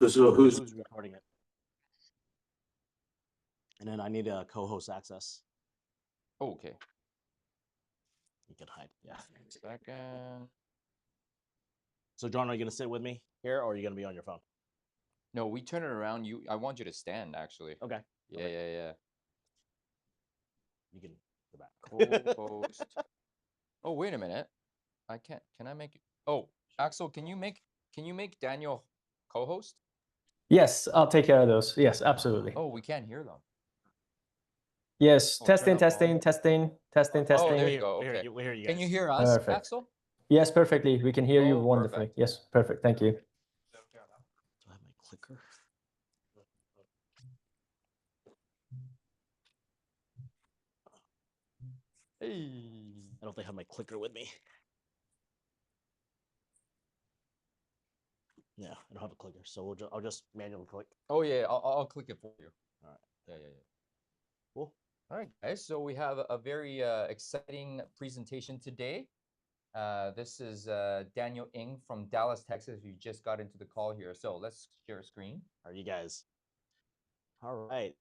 So who's Who's recording it? And then I need a co-host access. Oh, okay. You can hide. Yeah. Second. So John, are you gonna sit with me here, or are you gonna be on your phone? No, we turn it around. I want you to stand, actually. Okay. Yeah, yeah. You can go back. Co-host. Oh, wait a minute. I can't. Can I make? Oh, Axel, can you make Daniel co-host? Yes, I'll take care of those. Yes, absolutely. Oh, we can't hear them. Yes, Oh, testing, turn up testing, volume. testing, testing, Oh, testing. there you go. We hear Okay. you. We hear you Can you guys. hear us, Perfect. Axel? Yes, perfectly. We can hear you Oh, wonderfully. perfect. Yes, perfect. Thank you. Do I have my clicker? Hey. I don't think I have my clicker with me. Yeah, I don't have a clicker, so I'll just manually click. Oh yeah, I'll click it for you. All right. Yeah. Cool. All right, guys. So we have a very exciting presentation today. This is Daniel Ng from Dallas, Texas. You just got into the call here. So let's share a screen. How are you guys? All right.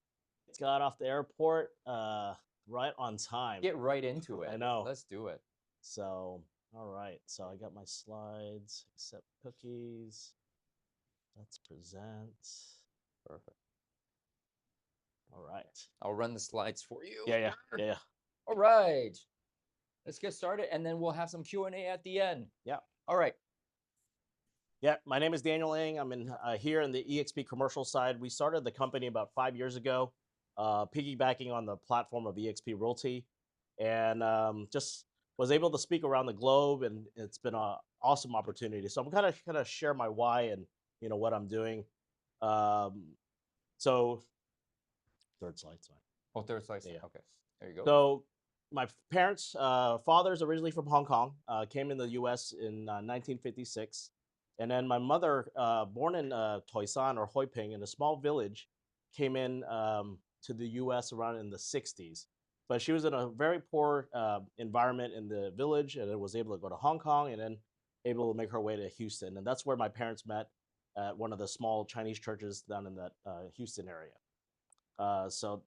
Just got off the airport right on time. Get right into it. I know. Let's do it. So, all right. So I got my slides, accept cookies. Let's present. Perfect. All right. I'll run the slides for you. Yeah. All right. Let's get started, and then we'll have some Q&A at the end. Yeah. All right. Yeah, my name is Daniel Ng. I'm in here in the EXP commercial side. We started the company about 5 years ago, piggybacking on the platform of EXP Realty, and just was able to speak around the globe, and it's been an awesome opportunity. So I'm kind of share my why and what I'm doing. So third slide. Oh, third slide. Yeah. Okay. There you go. So my parents, father's originally from Hong Kong, came in the U.S. in 1956. And then my mother, born in Toisan or Hoi Ping, in a small village, came in to the U.S. around in the 60s. But she was in a very poor environment in the village, and then was able to go to Hong Kong, and then able to make her way to Houston. And that's where my parents met at one of the small Chinese churches down in that Houston area. So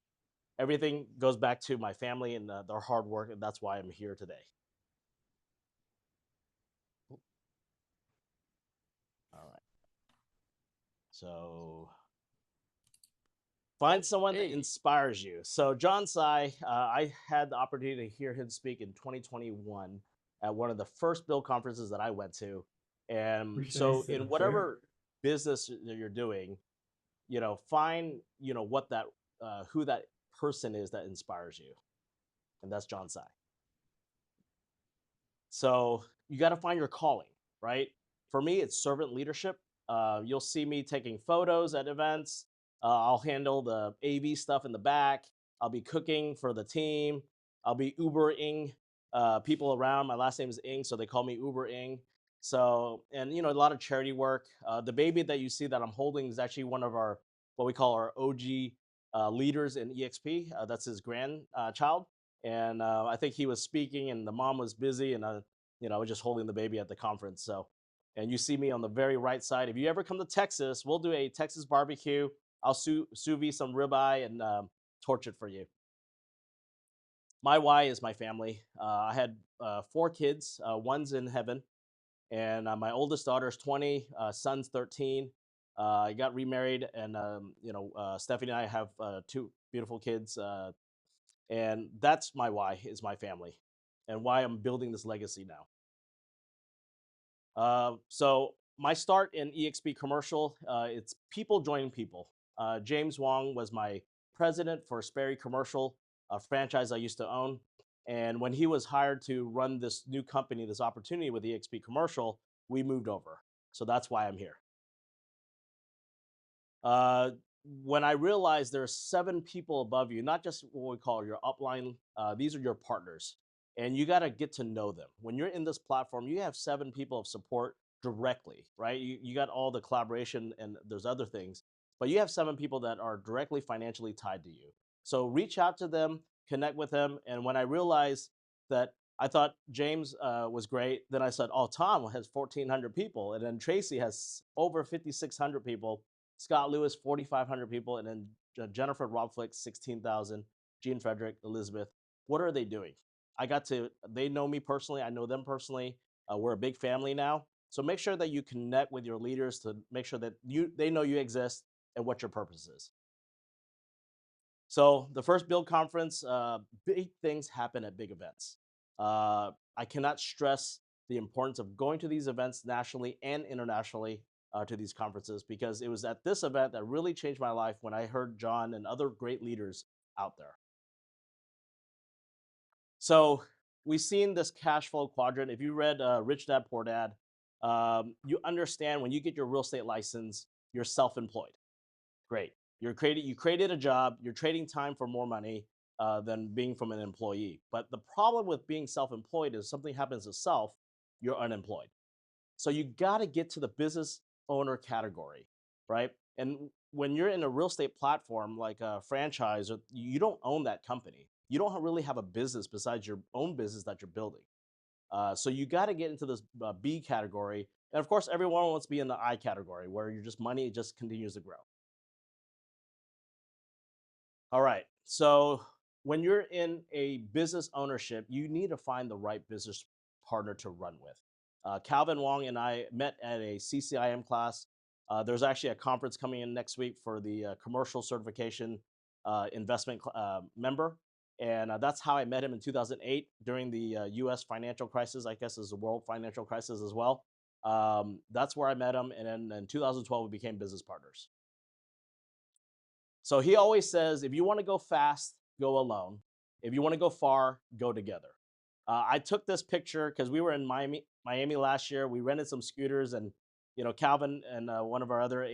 everything goes back to my family and their hard work, and that's why I'm here today. All right. So find someone that inspires you. So John Tsai, I had the opportunity to hear him speak in 2021 at one of the first Build conferences that I went to. And so in whatever business that you're doing, find, what that, who that person is that inspires you. And that's John Tsai. So you got to find your calling, right? For me, it's servant leadership. You'll see me taking photos at events. I'll handle the AV stuff in the back. I'll be cooking for the team. I'll be Ubering people around. My last name is Ng, so they call me Uber Ng. So, and a lot of charity work. The baby that you see that I'm holding is actually one of our, what we call our OG leaders in EXP. That's his grandchild. And I think he was speaking, and the mom was busy, and I was just holding the baby at the conference. So, and you see me on the very right side. If you ever come to Texas, we'll do a Texas barbecue. I'll sous vide some ribeye and torch it for you. My why is my family. I had 4 kids. One's in heaven, and my oldest daughter is 20. Son's 13. I got remarried, and Stephanie and I have 2 beautiful kids. And that's my why, is my family, and why I'm building this legacy now. So my start in EXP commercial, it's people joining people. James Wong was my president for Sperry Commercial, a franchise I used to own. And when he was hired to run this new company, this opportunity with EXP Commercial, we moved over. So that's why I'm here. When I realized there's 7 people above you, not just what we call your upline, these are your partners. And you got to get to know them. When you're in this platform, you have 7 people of support directly, right? You got all the collaboration and there's other things, but you have 7 people that are directly financially tied to you. So reach out to them, connect with them. And when I realized that, I thought James was great, then I said, oh, Tom has 1,400 people. And then Tracy has over 5,600 people. Scott Lewis, 4,500 people, and then Jennifer Rob Flick, 16,000. Gene Frederick, Elizabeth. What are they doing? They know me personally. I know them personally. We're a big family now. So make sure that you connect with your leaders to make sure that they know you exist and what your purpose is. So the first Build conference, big things happen at big events. I cannot stress the importance of going to these events nationally and internationally to these conferences, because it was at this event that really changed my life when I heard John and other great leaders out there. So we've seen this cash flow quadrant. If you read Rich Dad Poor Dad, you understand when you get your real estate license, you're self-employed. Great. You created a job. You're trading time for more money than being from an employee. But the problem with being self-employed is something happens to self, you're unemployed. So you got to get to the business owner category, right? And when you're in a real estate platform like a franchise, you don't own that company. You don't really have a business besides your own business that you're building. So you got to get into this B category. And of course, everyone wants to be in the I category, where you're just money just continues to grow. All right. So when you're in a business ownership, you need to find the right business partner to run with. Calvin Wong and I met at a CCIM class. There's actually a conference coming in next week for the commercial certification investment member. And that's how I met him in 2008 during the US financial crisis. I guess is the world financial crisis as well. That's where I met him. And then in 2012, we became business partners. So he always says, if you want to go fast, go alone. If you want to go far, go together. I took this picture because we were in Miami last year. We rented some scooters, and Calvin and one of our other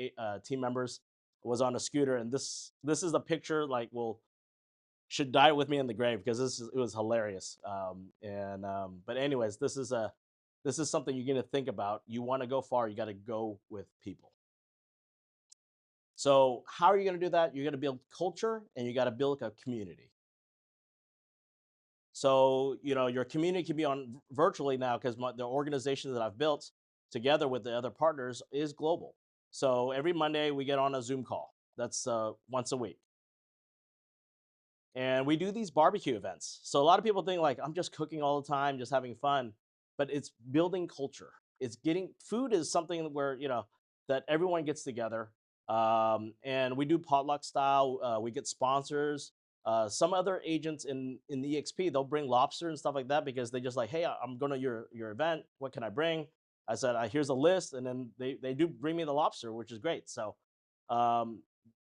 team members was on a scooter. And this is a picture like should die with me in the grave, because it was hilarious. But anyways, this is something you're going to think about. You want to go far, you got to go with people. So how are you going to do that? You're going to build culture, and you got to build a community. So, your community can be on virtually now, because the organization that I've built together with the other partners is global. So every Monday we get on a Zoom call. That's once a week. And we do these barbecue events. So a lot of people think like, I'm just cooking all the time, just having fun, but it's building culture. Food is something where, that everyone gets together. And we do potluck style. We get sponsors. Some other agents in the EXP, they'll bring lobster and stuff like that, because they just like, hey, I'm going to your event. What can I bring? I said, here's a list. And then they do bring me the lobster, which is great. So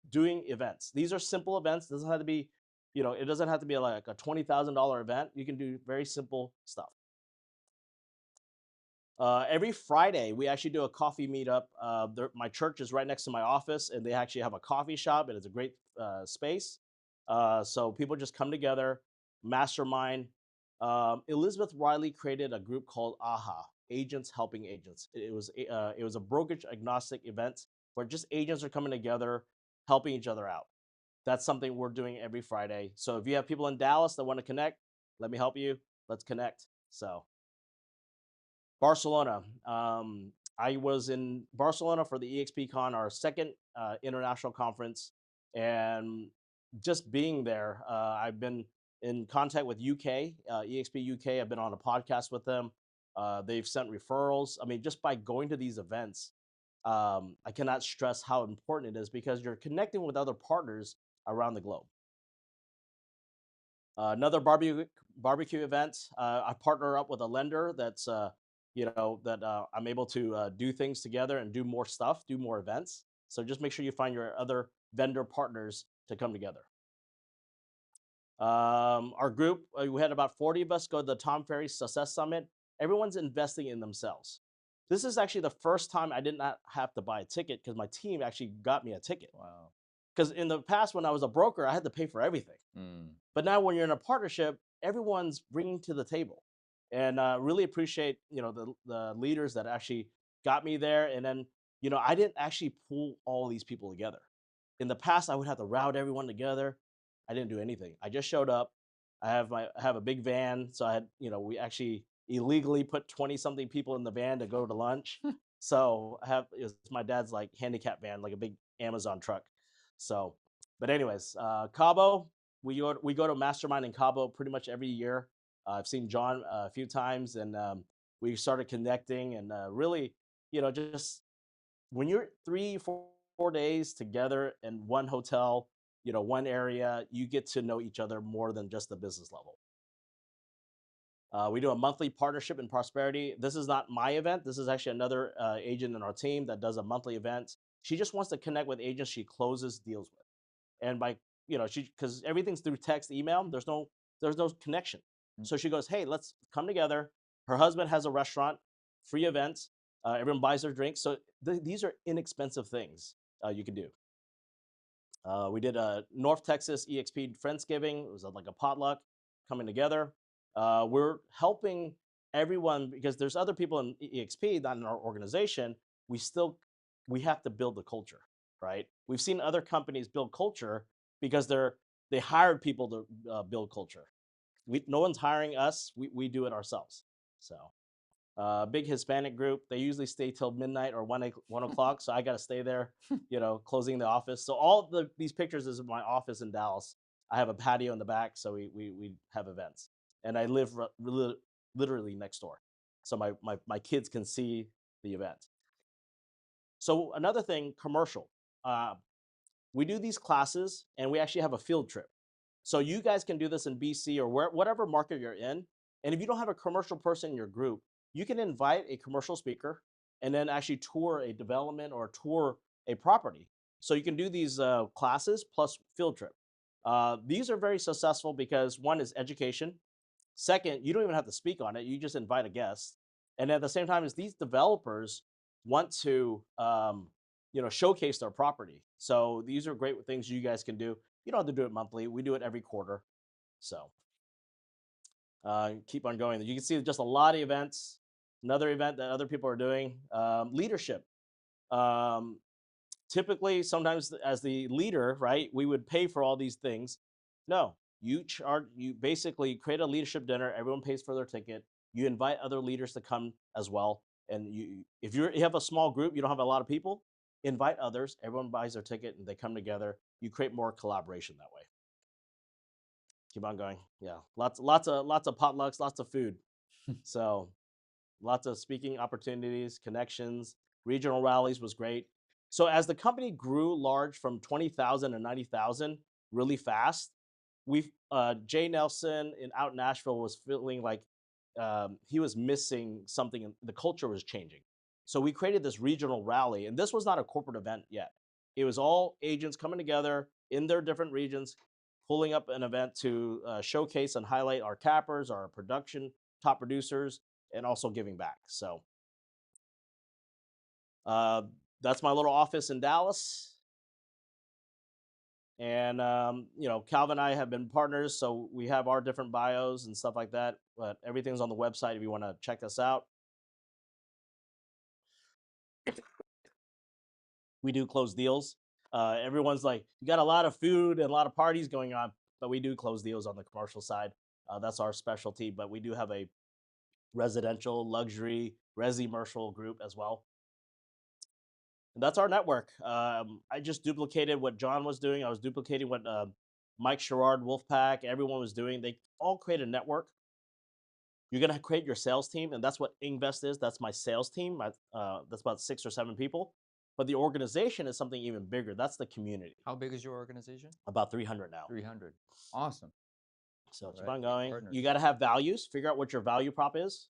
doing events. These are simple events. It doesn't have to be, it doesn't have to be like a $20,000 event. You can do very simple stuff. Every Friday, we actually do a coffee meetup. My church is right next to my office, and they actually have a coffee shop, and it's a great space. So people just come together, mastermind. Elizabeth Riley created a group called AHA, Agents Helping Agents. It was a brokerage agnostic event where just agents are coming together, helping each other out. That's something we're doing every Friday. So if you have people in Dallas that want to connect, let me help you. Let's connect. So Barcelona. I was in Barcelona for the EXPCon, our second international conference, and just being there, I've been in contact with UK, EXP UK. I've been on a podcast with them. They've sent referrals. I mean, just by going to these events, I cannot stress how important it is, because you're connecting with other partners around the globe. Another barbecue event. I partner up with a lender that's I'm able to do things together and do more stuff, do more events. So just make sure you find your other vendor partners to come together. Our group, we had about 40 of us go to the Tom Ferry Success Summit. Everyone's investing in themselves. This is actually the first time I did not have to buy a ticket, because my team actually got me a ticket. Wow. Because in the past, when I was a broker, I had to pay for everything. But now when you're in a partnership, everyone's bringing to the table. And really appreciate, the leaders that actually got me there. And then, I didn't actually pull all these people together. In the past, I would have to route everyone together. I didn't do anything. I just showed up. I have a big van. So I had, we actually illegally put 20-something people in the van to go to lunch. So it's my dad's like handicap van, like a big Amazon truck. So, but anyways, Cabo, we go to Mastermind in Cabo pretty much every year. I've seen John a few times, and we started connecting, and really, just when you're 3, 4 days together in one hotel, one area, you get to know each other more than just the business level. We do a monthly partnership in prosperity. This is not my event. This is actually another agent in our team that does a monthly event. She just wants to connect with agents she closes deals with, and by because everything's through text, email. There's no connection. Mm. So she goes, hey, let's come together. Her husband has a restaurant, free events. Everyone buys their drinks. So these are inexpensive things you can do. We did a North Texas EXP Friendsgiving. It was like a potluck coming together. We're helping everyone because there's other people in EXP, not in our organization. We have to build the culture, right? We've seen other companies build culture because they hired people to build culture. No one's hiring us. We do it ourselves. So big Hispanic group. They usually stay till midnight or 1 o'clock. So I got to stay there, closing the office. So these pictures is my office in Dallas. I have a patio in the back, so we have events, and I live literally next door, so my kids can see the event. So another thing, commercial. We do these classes, and we actually have a field trip. So you guys can do this in BC or whatever market you're in. And if you don't have a commercial person in your group, you can invite a commercial speaker and then actually tour a development or tour a property. So you can do these classes plus field trip. These are very successful because one is education. Second, you don't even have to speak on it. You just invite a guest. And at the same time, as these developers want to, showcase their property. So these are great things you guys can do. You don't have to do it monthly. We do it every quarter. So keep on going. You can see just a lot of events. Another event that other people are doing, leadership. Typically, sometimes as the leader, right, we would pay for all these things. No, you basically create a leadership dinner. Everyone pays for their ticket. You invite other leaders to come as well. And if you have a small group, you don't have a lot of people, invite others. Everyone buys their ticket and they come together. You create more collaboration that way. Keep on going. Yeah, lots of potlucks, lots of food. So lots of speaking opportunities, connections. Regional rallies was great. So as the company grew large from 20,000 to 90,000 really fast, Jay Nelson out in Nashville was feeling like he was missing something, and the culture was changing. So we created this regional rally, and this was not a corporate event yet. It was all agents coming together in their different regions, pulling up an event to showcase and highlight our cappers, our production, top producers, and also giving back. So that's my little office in Dallas. And Calvin and I have been partners, so we have our different bios and stuff like that. But everything's on the website if you want to check us out. We do close deals. Everyone's like, you got a lot of food and a lot of parties going on, but we do close deals on the commercial side. That's our specialty. But we do have a residential, luxury, resi-commercial group as well. And that's our network. I just duplicated what John was doing. I was duplicating what Mike Sherrard, Wolfpack, everyone was doing. They all create a network. You're going to create your sales team, and that's what Invest is. That's my sales team. That's about 6 or 7 people. But the organization is something even bigger. That's the community. How big is your organization? About 300 now. 300. Awesome. So keep Right. on going. Partners. You got to have values. Figure out what your value prop is.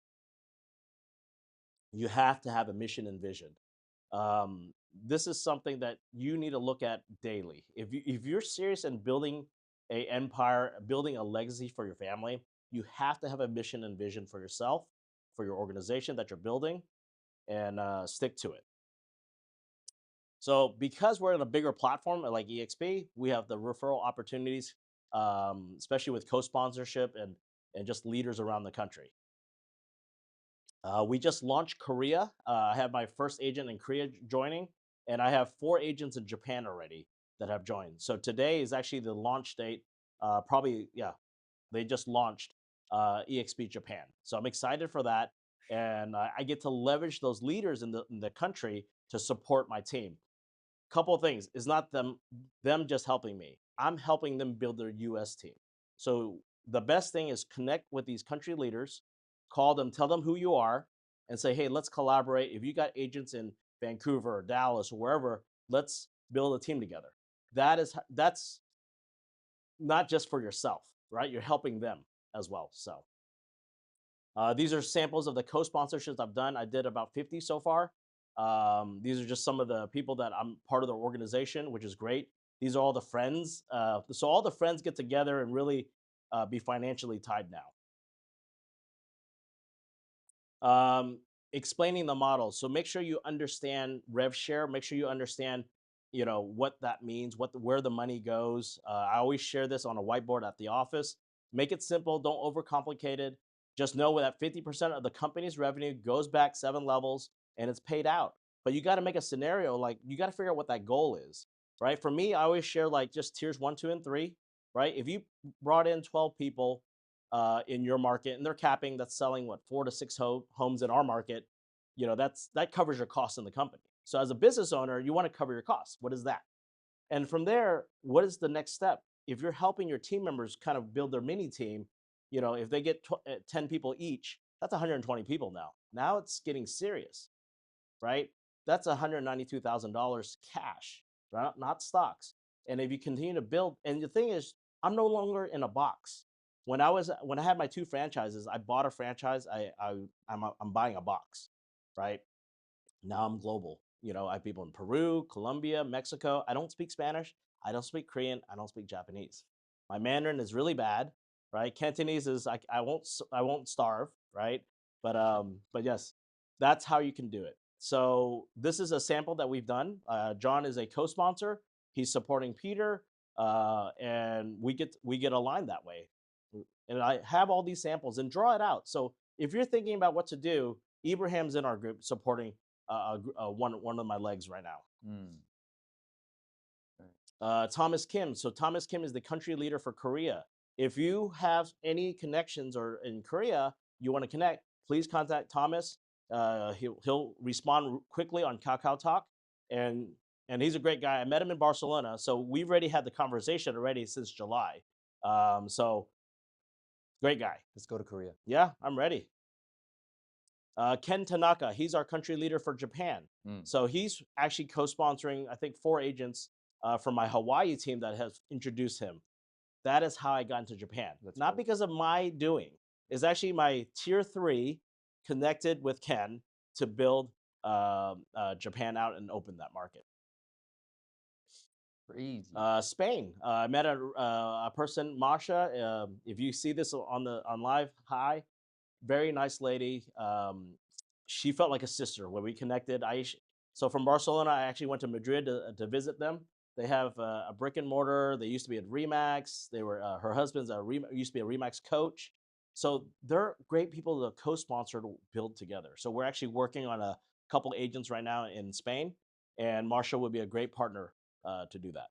You have to have a mission and vision. This is something that you need to look at daily. If you're serious in building an empire, building a legacy for your family, you have to have a mission and vision for yourself, for your organization that you're building, and stick to it. So because we're in a bigger platform like EXP, we have the referral opportunities, especially with co-sponsorship and just leaders around the country. We just launched Korea. I have my first agent in Korea joining, and I have 4 agents in Japan already that have joined. So today is actually the launch date. They just launched EXP Japan. So I'm excited for that, and I get to leverage those leaders in the country to support my team. couple of things. It's not them just helping me. I'm helping them build their US team. So the best thing is connect with these country leaders, call them, tell them who you are, and say, hey, let's collaborate. If you got agents in Vancouver or Dallas or wherever, let's build a team together. That's not just for yourself, right? You're helping them as well. So these are samples of the co-sponsorships I've done. I did about 50 so far. These are just some of the people that I'm part of their organization, which is great. These are all the friends. So all the friends get together and really be financially tied now. Explaining the model. So make sure you understand rev share. Make sure you understand, what that means, where the money goes. I always share this on a whiteboard at the office. Make it simple. Don't overcomplicate it. Just know that 50% of the company's revenue goes back 7 levels and it's paid out. But you got to make a scenario, like you got to figure out what that goal is, right? For me, I always share like just tiers 1, 2, and 3, right? If you brought in 12 people in your market and they're capping, that's selling what 4 to 6 homes in our market, that covers your costs in the company. So as a business owner, you want to cover your costs. What is that? And from there, what is the next step? If you're helping your team members kind of build their mini team, if they get 10 people each, that's 120 people now. Now it's getting serious, right? That's $192,000 cash, right? Not stocks. And if you continue to build, and the thing is, I'm no longer in a box. When I had my 2 franchises, I bought a franchise. I'm buying a box, right? Now I'm global. I have people in Peru, Colombia, Mexico. I don't speak Spanish. I don't speak Korean. I don't speak Japanese. My Mandarin is really bad, right? Cantonese is I won't starve, right? But yes, that's how you can do it. So this is a sample that we've done. John is a co-sponsor. He's supporting Peter, and we get aligned that way. And I have all these samples and draw it out. So if you're thinking about what to do, Ibrahim's in our group supporting one of my legs right now. Mm. Thomas Kim. So Thomas Kim is the country leader for Korea. If you have any connections or in Korea, you want to connect, please contact Thomas. He'll respond quickly on Kakao Talk, and he's a great guy. I met him in Barcelona, so we've already had the conversation already since July. So great guy. Let's go to Korea. Yeah, I'm ready. Ken Tanaka, he's our country leader for Japan. So he's actually co-sponsoring, I think, 4 agents from my Hawaii team that has introduced him. That is how I got into Japan. That's Not cool. because of my doing. It's actually my tier 3 connected with Ken to build Japan out and open that market. Crazy. Spain. I met a person, Masha. If you see this on live, hi. Very nice lady. She felt like a sister when we connected. So from Barcelona, I actually went to Madrid to visit them. They have a brick and mortar. They used to be at Remax. They were her husband's used to be a Remax coach. So they're great people to co-sponsor to build together. So we're actually working on a couple agents right now in Spain, and Marsha would be a great partner to do that.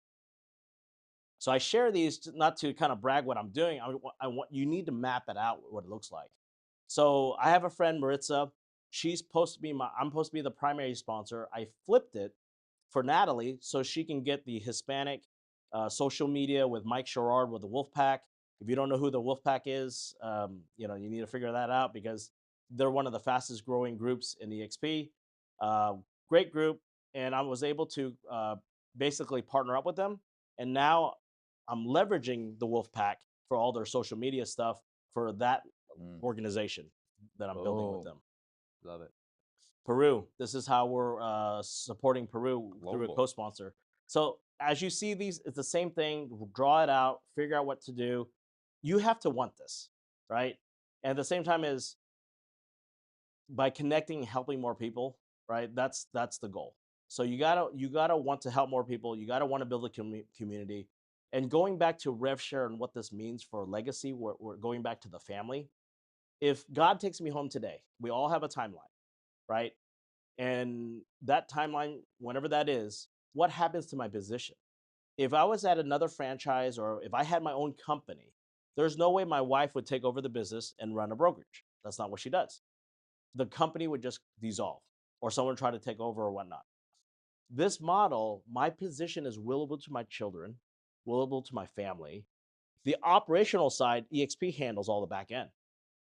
So I share these not to kind of brag what I'm doing. I want you need to map it out what it looks like. So I have a friend, Maritza. I'm supposed to be the primary sponsor. I flipped it for Natalie so she can get the Hispanic social media with Mike Sherrard with the Wolfpack. If you don't know who the Wolfpack is, you need to figure that out because they're one of the fastest growing groups in EXP. Great group, and I was able to basically partner up with them. And now I'm leveraging the Wolfpack for all their social media stuff for that organization that I'm building with them. Love it. Peru. This is how we're supporting Peru through a Global. co-sponsor. So as you see these, it's the same thing. Draw it out, figure out what to do. You have to want this, right? And at the same time is by connecting, helping more people, right? That's the goal. So you gotta want to help more people. You gotta want to build a community. And going back to rev share and what this means for legacy, we're going back to the family. If God takes me home today, we all have a timeline, right? And that timeline, whenever that is, what happens to my position? If I was at another franchise or if I had my own company, there's no way my wife would take over the business and run a brokerage. That's not what she does. The company would just dissolve or someone try to take over or whatnot. this model, my position is willable to my children, willable to my family. The operational side, EXP handles all the back end.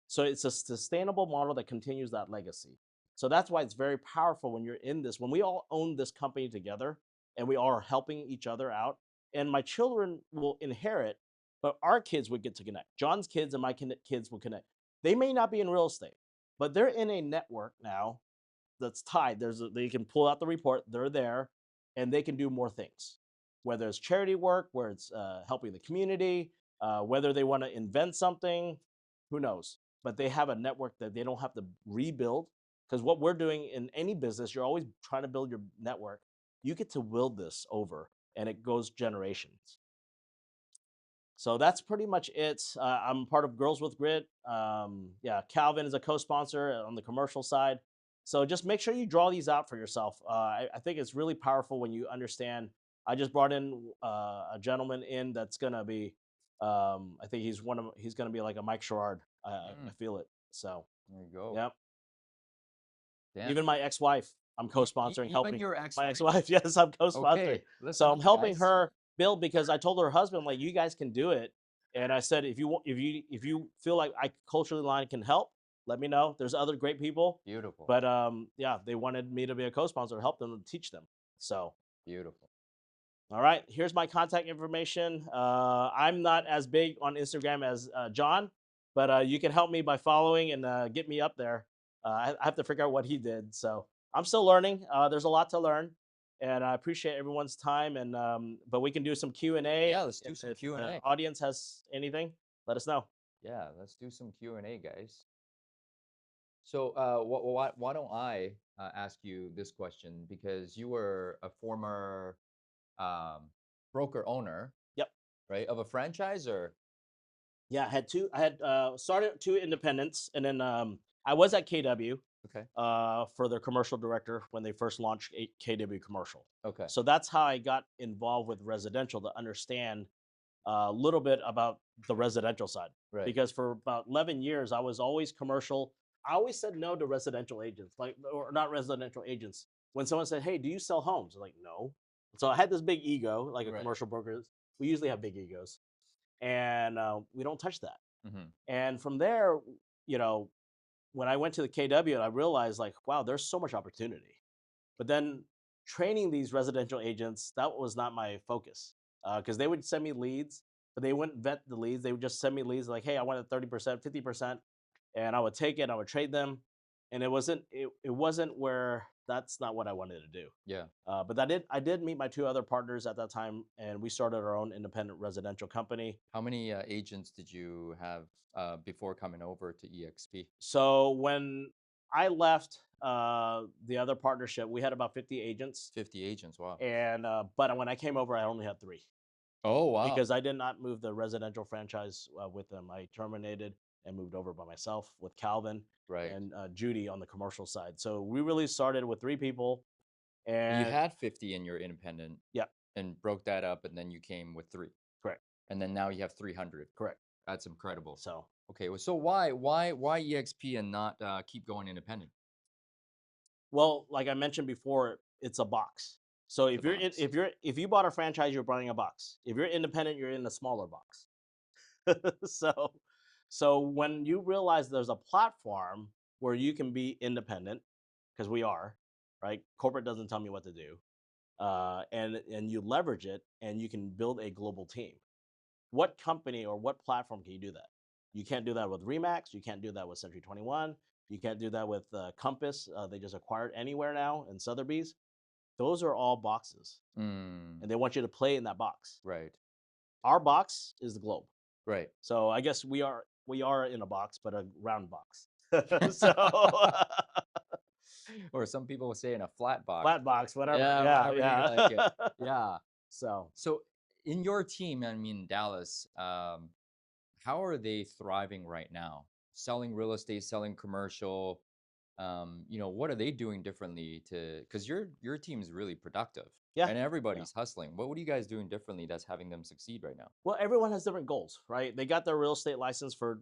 So it's a sustainable model that continues that legacy. So that's why it's very powerful when you're in this, when we all own this company together and we are helping each other out. And my children will inherit, but our kids would get to connect. John's kids and my kids will connect. They may not be in real estate, but they're in a network now that's tied. They can pull out the report. They're there, and they can do more things. Whether it's charity work, where it's helping the community, whether they want to invent something, who knows? But they have a network that they don't have to rebuild. Because what we're doing in any business, you're always trying to build your network. You get to build this over, and it goes generations. So that's pretty much it. I'm part of Girls with Grit. Yeah, Calvin is a co-sponsor on the commercial side. So just make sure you draw these out for yourself. I think it's really powerful when you understand. I just brought in a gentleman in that's gonna be. I think he's gonna be like a Mike Sherrard. I feel it. So There you go. yep. Damn. Even my ex-wife, I'm co-sponsoring, Even helping your my ex-wife? ex-wife. Yes, I'm co-sponsoring. Okay, listen So I'm up, helping guys. her build because I told her husband, like, you guys can do it. And I said, if you feel like I culturally line can help, let me know. There's other great people. Beautiful. But yeah, they wanted me to be a co-sponsor to help them and teach them. So Beautiful. all right, here's my contact information. I'm not as big on Instagram as John, but you can help me by following and get me up there. I have to figure out what he did, so I'm still learning. There's a lot to learn, and I appreciate everyone's time. And but we can do some Q&A. Yeah, let's do If some the Q&A. audience has anything, let us know. Yeah, let's do some Q&A, guys. So, why don't I ask you this question? Because you were a former broker owner, Yep. right, of a franchise, or Yeah, I had two. I had started two independents, and then I was at KW okay, for their commercial director when they first launched KW Commercial. okay, So that's how I got involved with residential to understand a little bit about the residential side. right, Because for about 11 years, I was always commercial. I always said no to residential agents, like, or not residential agents. When someone said, "Hey, do you sell homes?" I'm like, no. So I had this big ego, like a right. commercial broker. We usually have big egos, and we don't touch that. Mm-hmm. And from there, you know, when I went to the KW, I realized, like, wow, there's so much opportunity. But then training these residential agents, that was not my focus because they would send me leads, but they wouldn't vet the leads. They would just send me leads like, hey, I want a 30%, 50%, and I would take it, I would trade them. And it wasn't where that's not what I wanted to do. Yeah. But I did meet my two other partners at that time, and we started our own independent residential company. How many agents did you have before coming over to EXP? So when I left the other partnership, we had about 50 agents, 50 agents. Wow. and but when I came over, I only had 3 Oh, wow. because I did not move the residential franchise with them. I terminated and moved over by myself with Calvin Right. and Judy on the commercial side. So we really started with 3 people, You and had 50 in your independent. Yeah. And broke that up, and then you came with 3. Correct. And then now you have 300. Correct. That's incredible. So Okay, well, so why EXP and not keep going independent? well, like I mentioned before, it's a box. So It's a box. if you bought a franchise, you're buying a box. If you're independent, you're in a smaller box. so so when you realize there's a platform where you can be independent, because we are, right? Corporate doesn't tell me what to do, and you leverage it, and you can build a global team. What company or what platform can you do that? You can't do that with Remax. You can't do that with Century 21. You can't do that with Compass. They just acquired Anywhere now and Sotheby's. Those are all boxes, Mm, and they want you to play in that box. right. Our box is the globe. Right. So I guess we are in a box, but a round box. So Or some people will say in a flat box. flat box, whatever. Yeah, Yeah, whatever yeah. you like it. Yeah. So So in your team, I mean Dallas, how are they thriving right now? Selling real estate, selling commercial. What are they doing differently because your team is really productive yeah, and yeah. everybody's hustling. What are you guys doing differently that's having them succeed right now? Well, everyone has different goals, right? They got their real estate license for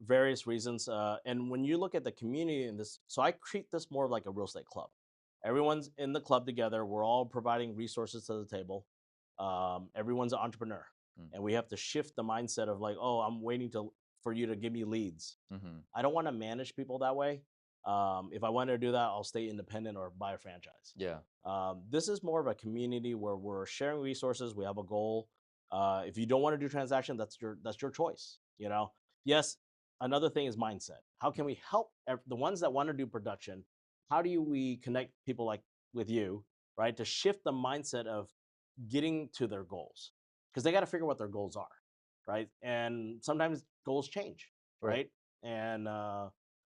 various reasons, and when you look at the community in this, so I treat this more like a real estate club. Everyone's in the club together. We're all providing resources to the table. Everyone's an entrepreneur, Mm. and we have to shift the mindset of like, oh, I'm waiting for you to give me leads. Mm-hmm. I don't want to manage people that way. If I wanted to do that, I'll stay independent or buy a franchise. Yeah. This is more of a community where we're sharing resources. We have a goal. If you don't want to do transaction, that's your choice. You know. Yes. Another thing is mindset. How can we help the ones that want to do production? How do we connect people like with you, right, to shift the mindset of getting to their goals? Because they got to figure what their goals are, right? And sometimes goals change, Right. right? And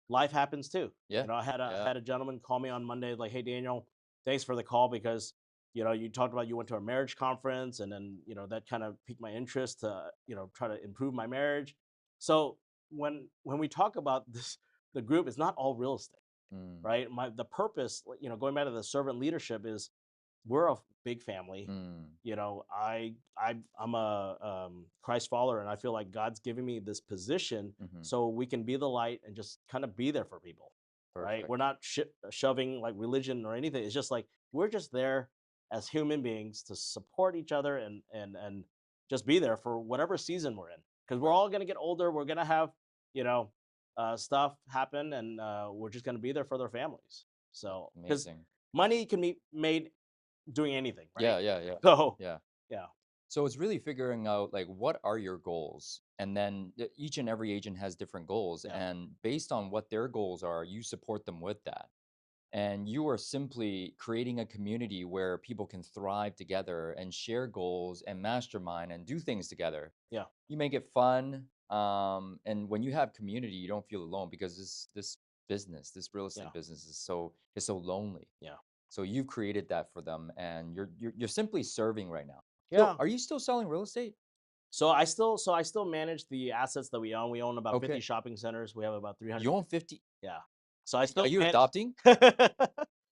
life happens too. Yeah. You know, I had Yeah. a gentleman call me on Monday, like, "Hey, Daniel, thanks for the call because you talked about you went to a marriage conference, and then that kind of piqued my interest to try to improve my marriage." So when we talk about this, the group is not all real estate, Mm. right? The purpose, going back to the servant leadership, is we're a big family. Mm. I'm a Christ follower, and I feel like God's giving me this position Mm-hmm. so we can be the light and just kind of be there for people, right? Perfect. We're not shoving like religion or anything. It's just like we're just there as human beings to support each other and just be there for whatever season we're in, because we're all gonna get older. We're gonna have you know stuff happen, and we're just gonna be there for their families. So because Amazing. money can be made doing anything, right? Yeah. Yeah. Yeah. So Yeah. yeah, So it's really figuring out like what are your goals, and then each and every agent has different goals, Yeah. and based on what their goals are, you support them with that. And you are simply creating a community where people can thrive together and share goals and mastermind and do things together. yeah, You make it fun, and when you have community, you don't feel alone because this business, this real estate yeah, business, is so lonely. yeah, So you've created that for them, and you're simply serving right now. So yeah. are you still selling real estate? So I still manage the assets that we own. We own about 50 Okay. shopping centers. We have about 300. You own 50. Yeah. So I Are still you manage. adopting?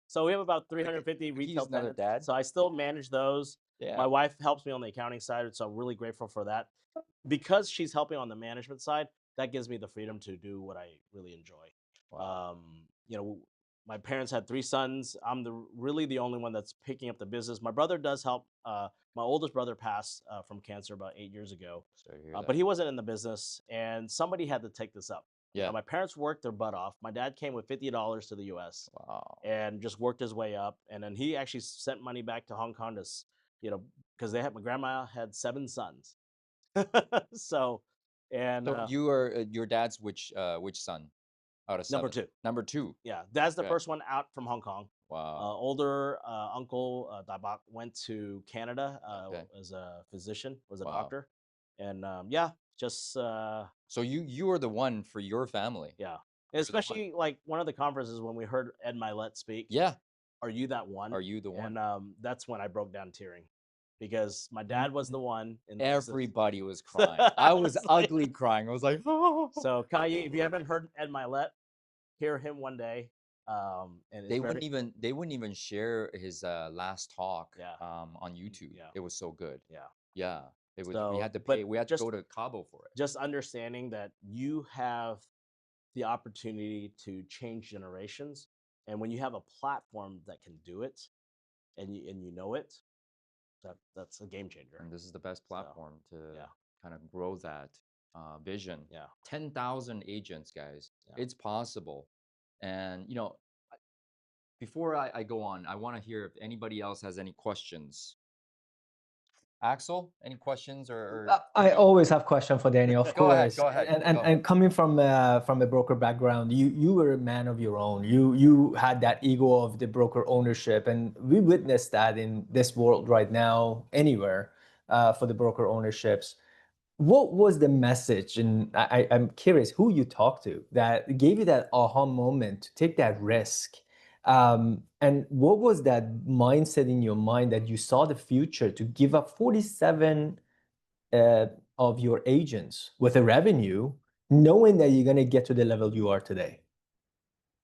So we have about Look at 350 retail he's another tenants. dad. So I still manage those. Yeah. My wife helps me on the accounting side, so I'm really grateful for that. Because she's helping on the management side, that gives me the freedom to do what I really enjoy. Wow. My parents had 3 sons. I'm really the only one that's picking up the business. My brother does help. My oldest brother passed from cancer about 8 years ago, Sorry to hear but that. he wasn't in the business, and somebody had to take this up. Yeah. My parents worked their butt off. My dad came with $50 to the U.S. Wow. and just worked his way up, and then he actually sent money back to Hong Kong to, because my grandma had 7 sons. So, and So you are your dad's which son out of number 7? 2. Number 2. Yeah, that's the Okay. first one out from Hong Kong. Wow. Older uncle Dabak went to Canada Okay. as a physician, was a Wow. doctor, and just So you are the one for your family. yeah. You're the one. Especially like one of the conferences when we heard Ed Milet speak. Yeah. Are you that one? Are you the one? And that's when I broke down tearing, because my dad was the one in Everybody was crying. I was ugly crying. I was like, oh. So Kanye, if you haven't heard Ed Milet, hear him one day. And it's They wouldn't even share his last talk Yeah. on YouTube. Yeah. It was so good. Yeah. Yeah. It was we So, had to but pay we had to just go to Cabo for it. just understanding that you have the opportunity to change generations, and when you have a platform that can do it, and you know it, that's a game changer. And this is the best platform to yeah. kind of grow that vision. Yeah. 10,000 agents, guys. Yeah. It's possible. And before I go on, I want to hear if anybody else has any questions. Axel, any questions or I always have question for Daniel, of Go ahead, course. go ahead, And go. and coming from a broker background, you were a man of your own. You had that ego of the broker ownership, and we witnessed that in this world right now, anywhere, for the broker ownerships. What was the message? And I'm curious who you talked to that gave you that aha moment to take that risk. And what was that mindset in your mind that you saw the future to give up 47 of your agents with a revenue, knowing that you're going to get to the level you are today?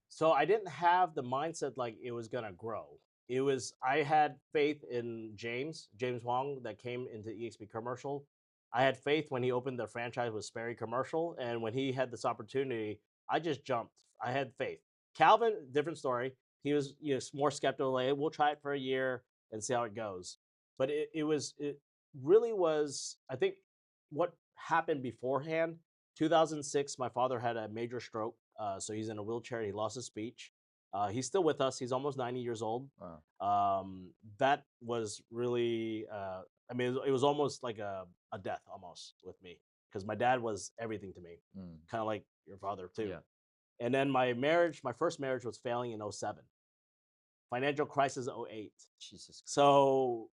So I didn't have the mindset like it was gonna grow. I had faith in James Wong that came into EXP Commercial. I had faith when he opened the franchise with Sperry Commercial, and when he had this opportunity, I just jumped. I had faith. Calvin, different story. he was more skeptical. Like, "Hey, we'll try it for a year and see how it goes." But it really was. I think what happened beforehand. 2006, my father had a major stroke, so he's in a wheelchair. He lost his speech. He's still with us. He's almost 90 years old. Wow. That was really, I mean, it was almost like a death almost with me because my dad was everything to me, Mm. kind of like your father too. Yeah. And then my first marriage was failing in 07. Financial crisis 08. Jesus. Christ. So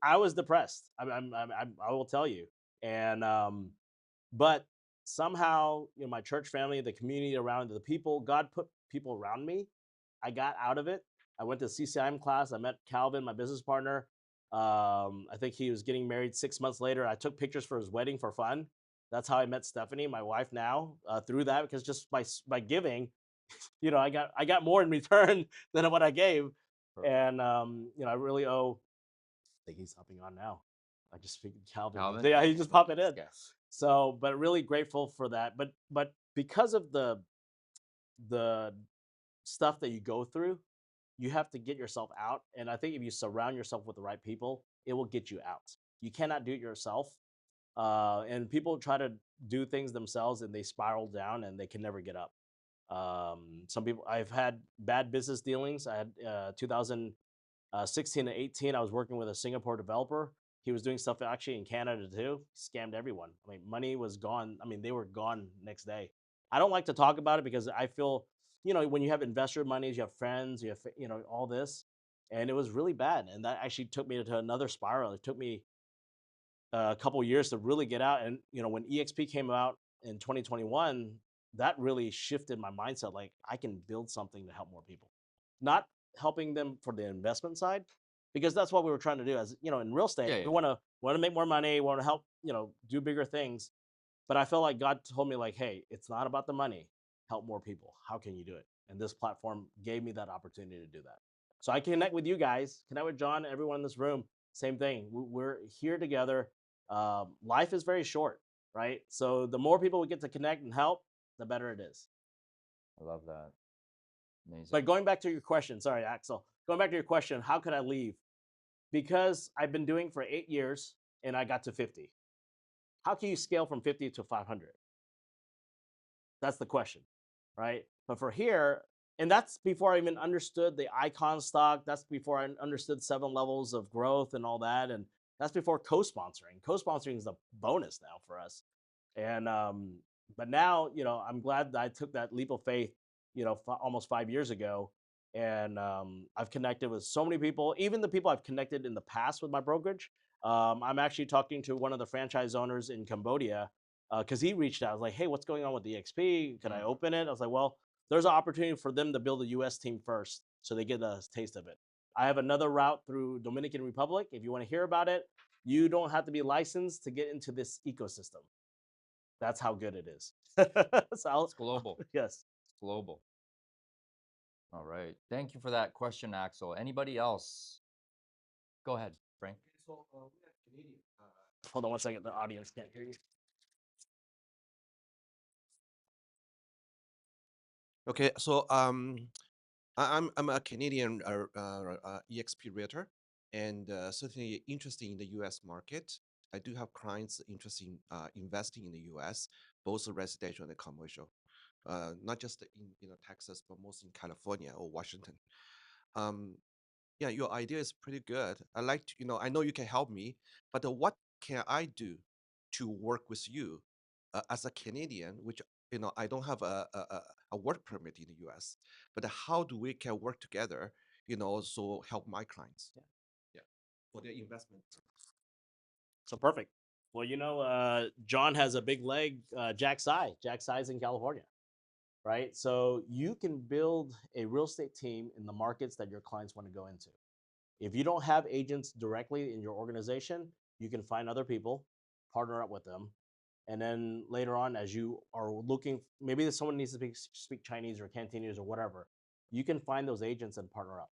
I was depressed. I will tell you. And but somehow, my church family, the community around, the people, God put people around me. I got out of it. I went to CCIM class. I met Calvin, my business partner. I think he was getting married 6 months later. I took pictures for his wedding for fun. That's how I met Stephanie, my wife now, through that, because just by giving, I got more in return than what I gave. Perfect. And I really owe. I think he's hopping on now. I just figured Calvin. Calvin? Yeah, he just popping in. Yes. So, but really grateful for that. But because of the stuff that you go through, you have to get yourself out. And I think if you surround yourself with the right people, it will get you out. You cannot do it yourself. And people try to do things themselves and they spiral down and they can never get up. Some people, I've had bad business dealings. I had 2016 and 18, I was working with a Singapore developer. He was doing stuff actually in Canada too. He scammed everyone. I mean, money was gone. I mean, they were gone next day. I don't like to talk about it because I feel, when you have investor monies, you have friends, you have, all this, and it was really bad. And that actually took me to another spiral. It took me a couple years to really get out. And when EXP came out in 2021, that really shifted my mindset. Like, I can build something to help more people, not helping them for the investment side, because that's what we were trying to do. As in real estate, Yeah, yeah. we want to make more money, want to help do bigger things. But I felt like God told me, like, hey, it's not about the money. Help more people. How can you do it? And this platform gave me that opportunity to do that. So I connect with you guys, connect with John, everyone in this room. Same thing. We're here together. Life is very short, right? So the more people we get to connect and help, the better it is. I love that. Amazing. But going back to your question, sorry, Axel, going back to your question, how could I leave? Because I've been doing for 8 years and I got to 50. How can you scale from 50 to 500? That's the question, right? But for here, and that's before I even understood the icon stock. That's before I understood 7 levels of growth and all that. And that's before co-sponsoring. Co-sponsoring is the bonus now for us. And but now, I'm glad that I took that leap of faith, almost 5 years ago. And I've connected with so many people, even the people I've connected in the past with my brokerage. I'm actually talking to one of the franchise owners in Cambodia because he reached out. I was like, hey, what's going on with EXP? Can I open it? I was like, well, there's an opportunity for them to build a US team first so they get a taste of it. I have another route through Dominican Republic. If you want to hear about it, you don't have to be licensed to get into this ecosystem. That's how good it is. So It's global. Yes. It's global. All right. Thank you for that question, Axel. Anybody else? Go ahead, Frank. So we are Canadian. Hold on one second. The audience can't hear you. Okay, so I'm a Canadian EXP realtor, and certainly interested in the U.S. market. I do have clients interested in investing in the U.S., both residential and commercial, not just in Texas, but mostly in California or Washington. Um, yeah, your idea is pretty good. I like to, I know you can help me, but what can I do to work with you as a Canadian, which I don't have a work permit in the U.S. But how do we can work together, so help my clients, yeah, for their investment. So perfect. Well, John has a big leg, Jack Sai. Jack Sai's in California, right? So you can build a real estate team in the markets that your clients want to go into. If you don't have agents directly in your organization, you can find other people, partner up with them. And then later on, as you are looking, maybe someone needs to speak Chinese or Cantonese or whatever, you can find those agents and partner up,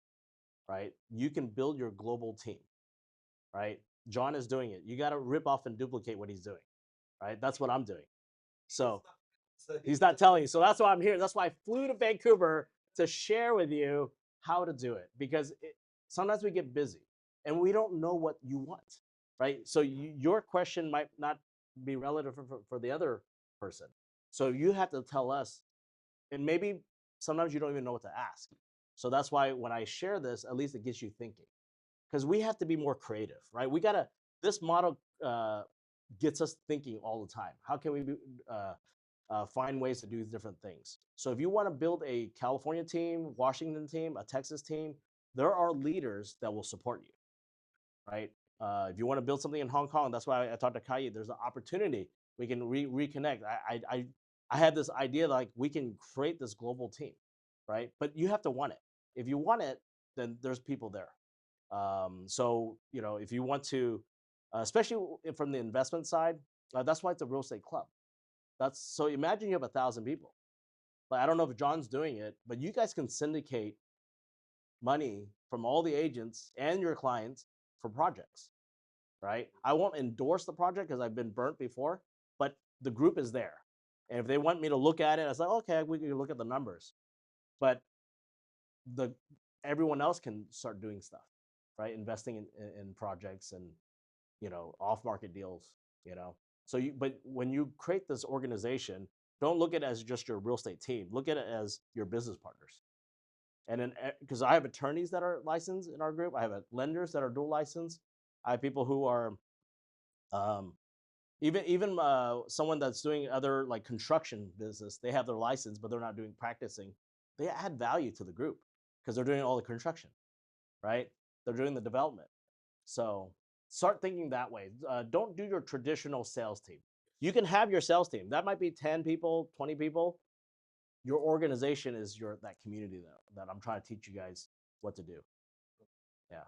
right? You can build your global team, right? John is doing it. You got to rip off and duplicate what he's doing, right? That's what I'm doing. So he's not telling you. So that's why I'm here. That's why I flew to Vancouver to share with you how to do it because sometimes we get busy and we don't know what you want, right? So your question might not be relative for the other person. So you have to tell us, and maybe sometimes you don't even know what to ask. So that's why when I share this, at least it gets you thinking, because we have to be more creative, right? We gotta. This model gets us thinking all the time. How can we find ways to do different things? So if you want to build a California team, Washington team, a Texas team, there are leaders that will support you, right? If you want to build something in Hong Kong, that's why I talked to Kai. There's an opportunity. We can reconnect. I had this idea like we can create this global team, right? But you have to want it. If you want it, then there's people there. So if you want to, especially from the investment side, that's why it's a real estate club. That's so imagine you have 1,000 people. Like I don't know if John's doing it, but you guys can syndicate money from all the agents and your clients for projects, right? I won't endorse the project because I've been burnt before, but the group is there. And if they want me to look at it, I was like, okay, we can look at the numbers. But the everyone else can start doing stuff, right? Investing in projects and off market deals, So but when you create this organization, don't look at it as just your real estate team. Look at it as your business partners. And then because I have attorneys that are licensed in our group, I have lenders that are dual licensed. I have people who are um, even someone that's doing other like construction business. They have their license, but they're not doing practicing. They add value to the group because they're doing all the construction, right? They're doing the development. So start thinking that way. Don't do your traditional sales team. You can have your sales team. That might be 10 people, 20 people. Your organization is that community that I'm trying to teach you guys what to do. Yeah.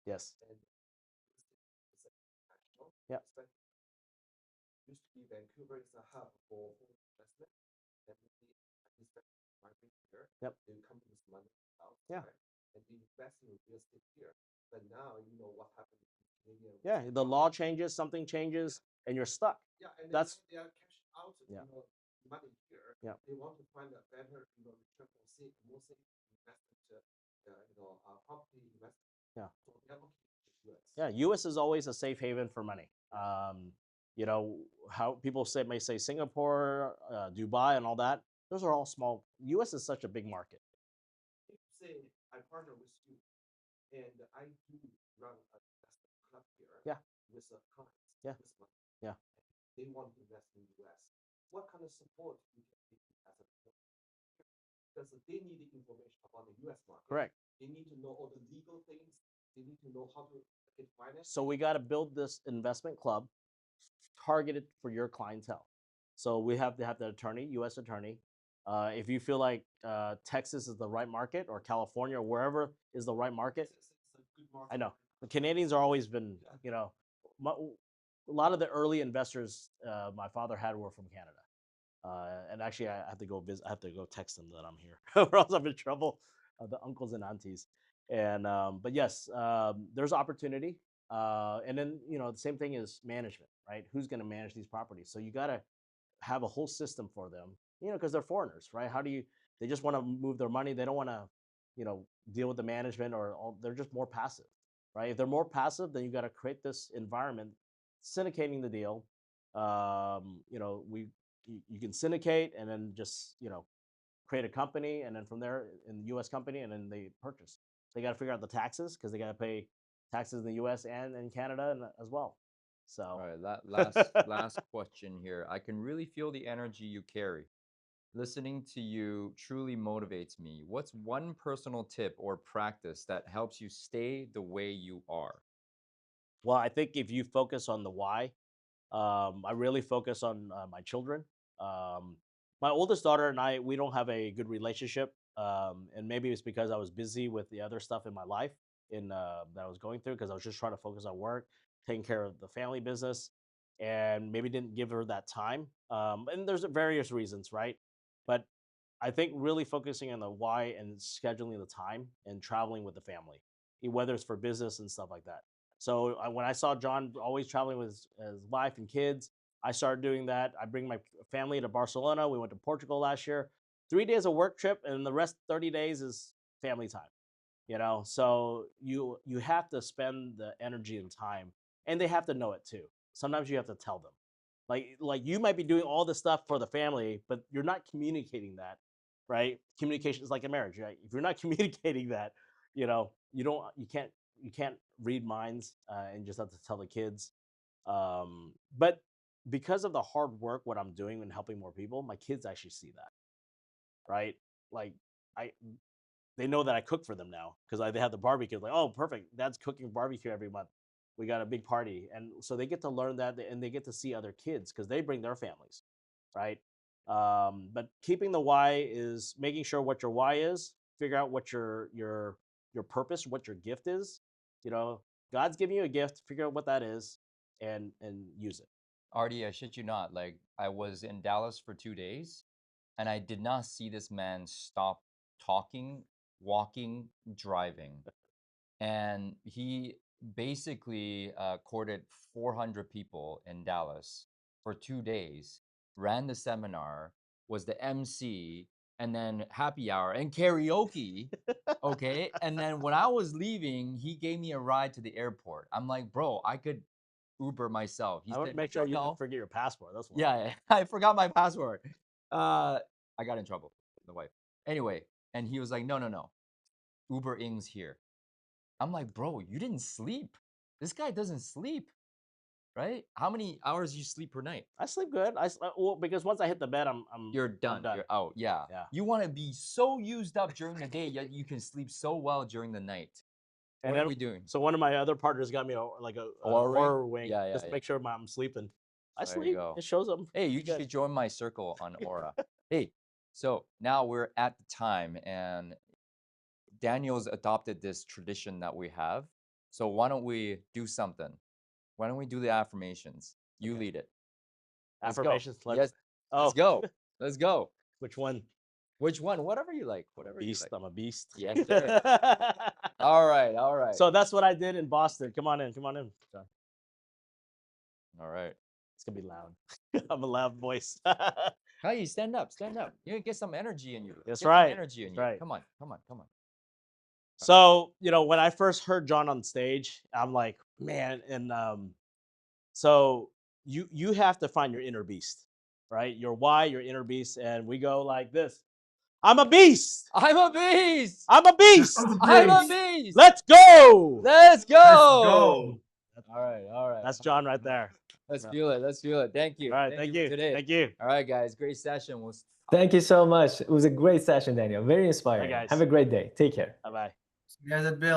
Yes. Yeah. Used to be Vancouver is a hub for home investment. And the migrate here. Yep. They come to this London south. Yeah. Right? And they invest in real estate here. But now you know what happened in Canadian. Yeah. The law changes, something changes, and you're stuck. Yeah, and that's they are cash out, money here. Yeah. They want to find a better, return for more safe investment, property investment. Yeah. So they're looking at the US. Yeah, U.S. is always a safe haven for money. How people may say Singapore, Dubai, and all that. Those are all small. U.S. is such a big market. If say I partner with you, and I do run a investment club here. Yeah. With clients. Yeah. This month. Yeah. They want to invest in the U.S. What kind of support you can give as a because they need the information about the U.S. market. Correct. They need to know all the legal things. They need to know how to get finance. So we got to build this investment club targeted for your clientele. So we have to have the attorney, U.S. attorney. If you feel like Texas is the right market or California or wherever is the right market, It's a good market. I know the Canadians are always been, a lot of the early investors my father had were from Canada. And actually, I have to go visit. I have to go text them that I'm here, or else I'm in trouble. The uncles and aunties, and but yes, there's opportunity. And then the same thing is management, right? Who's going to manage these properties? So you got to have a whole system for them, because they're foreigners, right? How do you? They just want to move their money. They don't want to, deal with the management they're just more passive, right? If they're more passive, then you got to create this environment, syndicating the deal. You can syndicate and then just create a company, and then from there in the U.S. company, and then they purchase. They got to figure out the taxes because they got to pay taxes in the U.S. and in Canada as well. So All right, last question here. I can really feel the energy you carry. Listening to you truly motivates me. What's one personal tip or practice that helps you stay the way you are? well, I think if you focus on the why, I really focus on my children. My oldest daughter and we don't have a good relationship, and maybe it's because I was busy with the other stuff in my life that I was going through because I was just trying to focus on work, taking care of the family business, and maybe didn't give her that time. And there's various reasons, right? But I think really focusing on the why and scheduling the time and traveling with the family, whether it's for business and stuff like that. So when I saw John always traveling with his wife and kids, I started doing that. I bring my family to Barcelona. We went to Portugal last year. 3 days of work trip, and the rest 30 days is family time. So you have to spend the energy and time, and they have to know it too. Sometimes you have to tell them, like you might be doing all this stuff for the family, but you're not communicating that, right? Communication is like a marriage, right? If you're not communicating that, you can't read minds, and you just have to tell the kids. But because of the hard work, what I'm doing and helping more people, my kids actually see that, right? Like I they know that I cook for them now because they have the barbecue. Like, oh, perfect. Dad's cooking barbecue every month. We got a big party. And so they get to learn that and they get to see other kids because they bring their families, right? But keeping the why is making sure what your why is, figure out what your purpose, what your gift is. God's giving you a gift, figure out what that is and use it. Artie, I shit you not. Like, I was in Dallas for 2 days, and I did not see this man stop talking, walking, driving. And he basically courted 400 people in Dallas for 2 days, ran the seminar, was the MC, and then happy hour and karaoke. Okay. And then when I was leaving, he gave me a ride to the airport. I'm like, bro, I could Uber myself. He I want said, to make sure you no. don't forget your passport. That's what. Yeah, I forgot my password. I got in trouble with the wife. Anyway, and he was like, no. Uber Ing's here. I'm like, bro, you didn't sleep. This guy doesn't sleep, right? How many hours you sleep per night? I sleep good. Because once I hit the bed, I'm You're done. done. You're out. Yeah. Yeah. You want to be so used up during the day, yet you can sleep so well during the night. And What then are we doing? So one of my other partners got me a Aura ring? horror wing, Yeah, just to yeah. make sure I'm sleeping. I There you sleep. go. It shows up. Hey, you good. should join my circle on Aura. Hey, so now we're at the time, and Daniel's adopted this tradition that we have. So why don't we do something? Why don't we do the affirmations? You Okay. lead it. Let's go. Affirmations. Yes. Oh, Let's go. Let's go. which one? Which one? Whatever you like. Whatever Beast. you like. I'm a beast. Yes, sir. All right. All right. So that's what I did in Boston. Come on in. John. all right. It's gonna be loud. I'm a loud voice. Hey, stand up. Stand up. You get some energy in you. That's Get some right. energy in That's you. right. Come on. Come on. Come on. So, when I first heard John on stage, I'm like, man, and so you have to find your inner beast, right? Your why, your inner beast, and we go like this. I'm a beast. I'm a beast. I'm a beast. I'm a beast. Let's go. Let's go. Go. All right. All right. That's John right there. Let's feel it. Let's feel it. Thank you. All right, thank you. Today. Thank you. All right, guys. Great session. We'll Thank you so much. It was a great session, Daniel. Very inspiring. guys. Have a great day. Take care. Bye-bye. You guys at Bill.